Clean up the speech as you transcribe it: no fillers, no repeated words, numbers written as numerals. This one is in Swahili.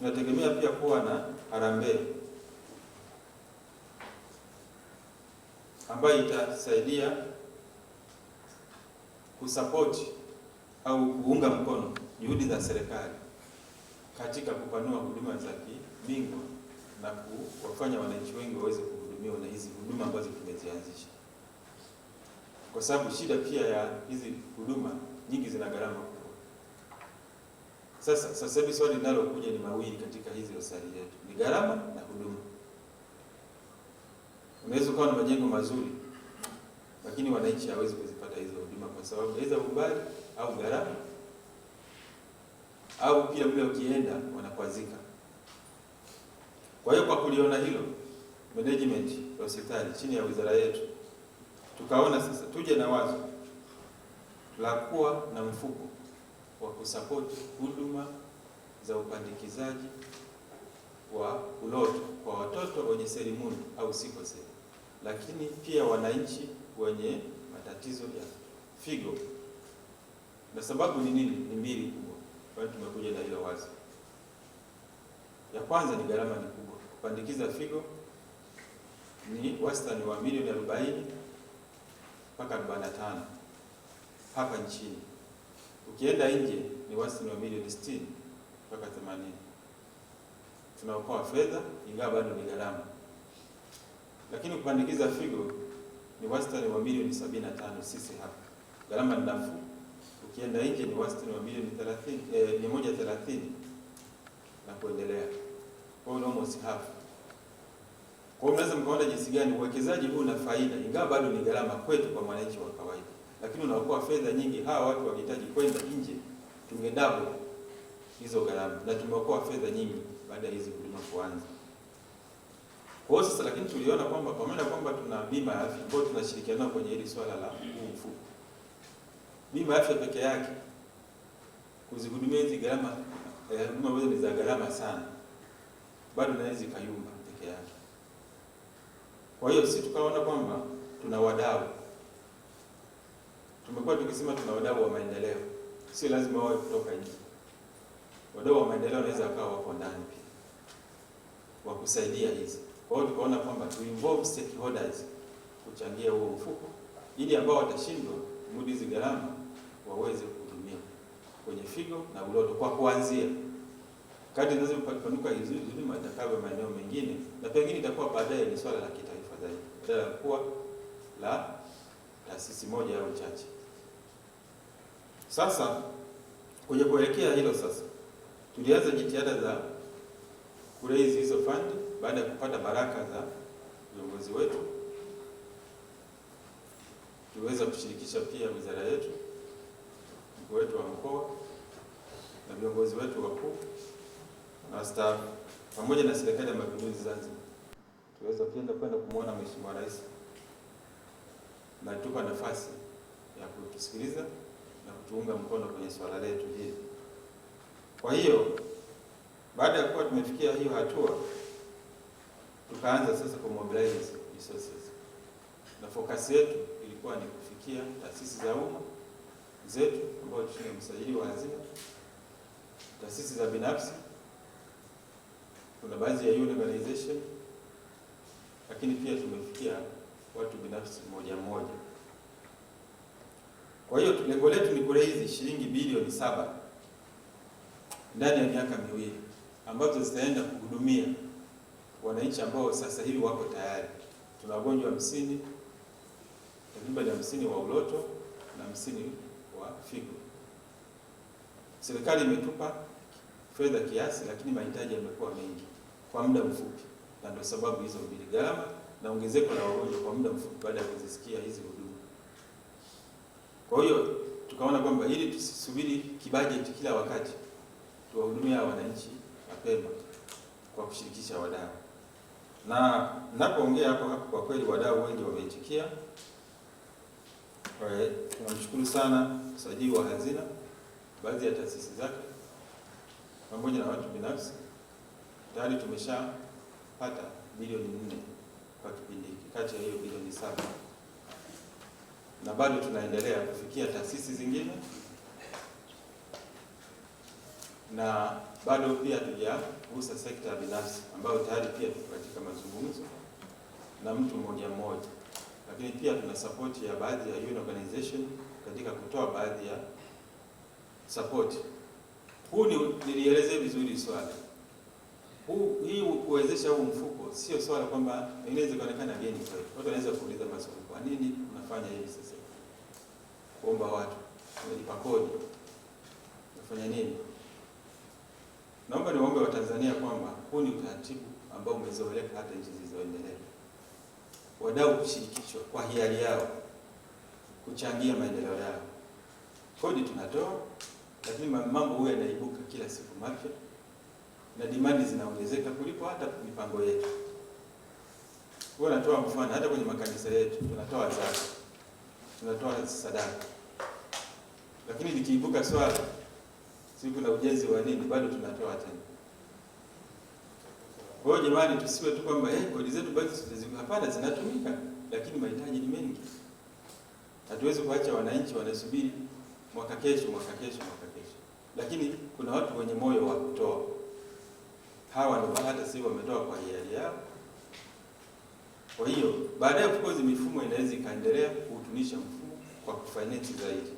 tunategemea pia kuwa na harambee ambayo itasaidia kusapoti au kuunga mkono juhudi za serikali katika kupanua huduma za kibingwa na kuwafanya wananchi wengi waweze kuhudumiwa na hizi huduma ambazo tumezianzisha, kwa sababu shida pia ya hizi huduma nyingi zina gharama kubwa. Sasa hivi swali linalokuja ni mawili katika hizi hospitali yetu, ni gharama na huduma. Unaweza kuwa na majengo mazuri lakini wananchi hawezi kuzipata hizo huduma kwa sababu aidha umbali au gharama, au pia mle ukienda wanakwazika. Kwa hiyo kwa kuliona hilo, management ya hospitali chini ya wizara yetu tukaona sasa tuje na wazo la kuwa na mfuko wa kusapoti huduma za upandikizaji wa uloto kwa watoto wenye selimundu au sickle cell, lakini pia wananchi wenye matatizo ya figo. Na sababu ni nini? Ni mbili kubwa kwa hiyo tumekuja na hilo wazo. Ya kwanza ni gharama ni kubwa. Kupandikiza figo ni wastani wa milioni 40 mpaka 45 hapa nchini. Ukienda nje ni wastani wa milioni 60 mpaka 80. Tunaokoa fedha ingawa bado ni gharama. Lakini kupandikiza figo ni wastani wa milioni 75 sisi hapa. Gharama ni nafuu. Ukienda nje ni wastani wa milioni 130 na kuendelea. Kwa hiyo almost half. Kwa hiyo mnaweza mkaona jinsi gani uwekezaji huu una faida ingawa bado ni gharama kwetu kwa mwananchi wa kawaida. Lakini unaokoa fedha nyingi. Hawa watu wakihitaji kwenda nje tungedouble hizo gharama na tumeokoa fedha nyingi baada ya hizi huduma kuanza. Kwa hiyo sasa lakini tuliona kwamba pamoja na kwamba tuna bima ya afya ambayo tunashirikiana kwenye hili swala la mfuko. Bima ya afya peke yake kuzihudumia hizi gharama huduma ambazo ni za gharama sana bado naweza kayumba peke yake. Kwa hiyo sisi tukaona kwamba tuna wadau. Tumekuwa tukisema tuna wadau wa maendeleo. Sio lazima wawe kutoka nje. Wadau wa maendeleo wanaweza akawa wako ndani pia wa kusaidia hizi. Kwa hiyo tukaona kwamba tu involve stakeholders kuchangia huo mfuko ili ambao watashindwa kumudu hizi gharama waweze kuhudumia kwenye figo na uloto kwa kuanzia. Kadri zinazopanuka hizo huduma itakavyo maeneo mengine na pengine itakuwa baadaye ni swala la kitaifa zaidi. Badala ya kuwa la taasisi moja au chache. Sasa kwenye kuelekea hilo sasa tulianza jitihada za kuraise hizo fund baada ya kupata baraka za viongozi wetu. Tuweza kushirikisha pia wizara yetu, mkuu wetu wa mkoa na viongozi wetu wakuu na staff pamoja na serikali ya mapinduzi Zanzibar. Tuweza kwenda kumuona Mheshimiwa Rais na tupa nafasi ya kutusikiliza na kutuunga mkono kwenye swala letu hili. Kwa hiyo baada ya kuwa tumefikia hiyo hatua, tukaanza sasa kumobilize resources. Na focus yetu ilikuwa ni kufikia taasisi za umma zetu ambao tuna msajili wa hazina, taasisi za binafsi, kuna baadhi ya union organization, lakini pia tumefikia watu binafsi mmoja mmoja. Kwa hiyo lengo letu ni kuraise shilingi bilioni 7 ndani ya miaka miwili ambazo zitaenda kuhudumia wananchi ambao sasa hivi wako tayari. Tuna wagonjwa 50, takriban 50 wa uloto na 50 wa figo. Serikali imetupa fedha kiasi, lakini mahitaji yamekuwa mengi kwa muda mfupi, na ndio sababu hizo mbili, gharama na ongezeko la wagonjwa kwa muda mfupi baada ya kuzisikia hizi huduma. Kwa hiyo tukaona kwamba ili tusisubiri kibajeti kila wakati, tuwahudumia wananchi mapema kwa kushirikisha wadau. Na ninapoongea hapo kwa kweli wadau wengi wameitikia. Tunamshukuru sana msajili wa hazina, baadhi ya taasisi zake pamoja na watu binafsi. Tayari tumeshapata bilioni 4 kwa kipindi kati ya hiyo bilioni 7. Na bado tunaendelea kufikia taasisi zingine na bado pia hatujagusa sekta ya binafsi ambayo tayari pia tuko katika mazungumzo na mtu mmoja mmoja, lakini pia tuna support ya baadhi ya UN organization katika kutoa baadhi ya support. Nilielezea vizuri swala hii kuwezesha huu mfuko sio swala kwamba inaweza kuonekana geni kwetu. Watu wanaweza kuuliza maswali, kwa nini unafanya hivi sasa? Kuomba watu, unalipa kodi, unafanya nini? Naomba niwaombe Watanzania kwamba huu ni utaratibu ambao umezoeleka hata nchi zilizoendelea. Wadau kushirikishwa kwa hiari yao, kuchangia maendeleo yao. Kodi tunatoa, lakini mambo huwa yanaibuka kila siku mapya na demand zinaongezeka kuliko hata mipango yetu. Kwa natoa mfano, hata kwenye makanisa yetu tunatoa zaka, tunatoa sadaka, lakini likiibuka swala siku na ujenzi wa nini, bado tunatoa tena. Kwa hiyo jamani, tusiwe tu kwamba kodi zetu bado hapana, zinatumika, lakini mahitaji ni mengi. Hatuwezi kuacha wananchi wanasubiri mwaka kesho. Lakini kuna watu wenye moyo wa kutoa. Hawa ndio hata sisi wametoa kwa hiari yao. Kwa hiyo baadaye of course mifumo inaweza ikaendelea kuutunisha mfumo kwa kufinance zaidi.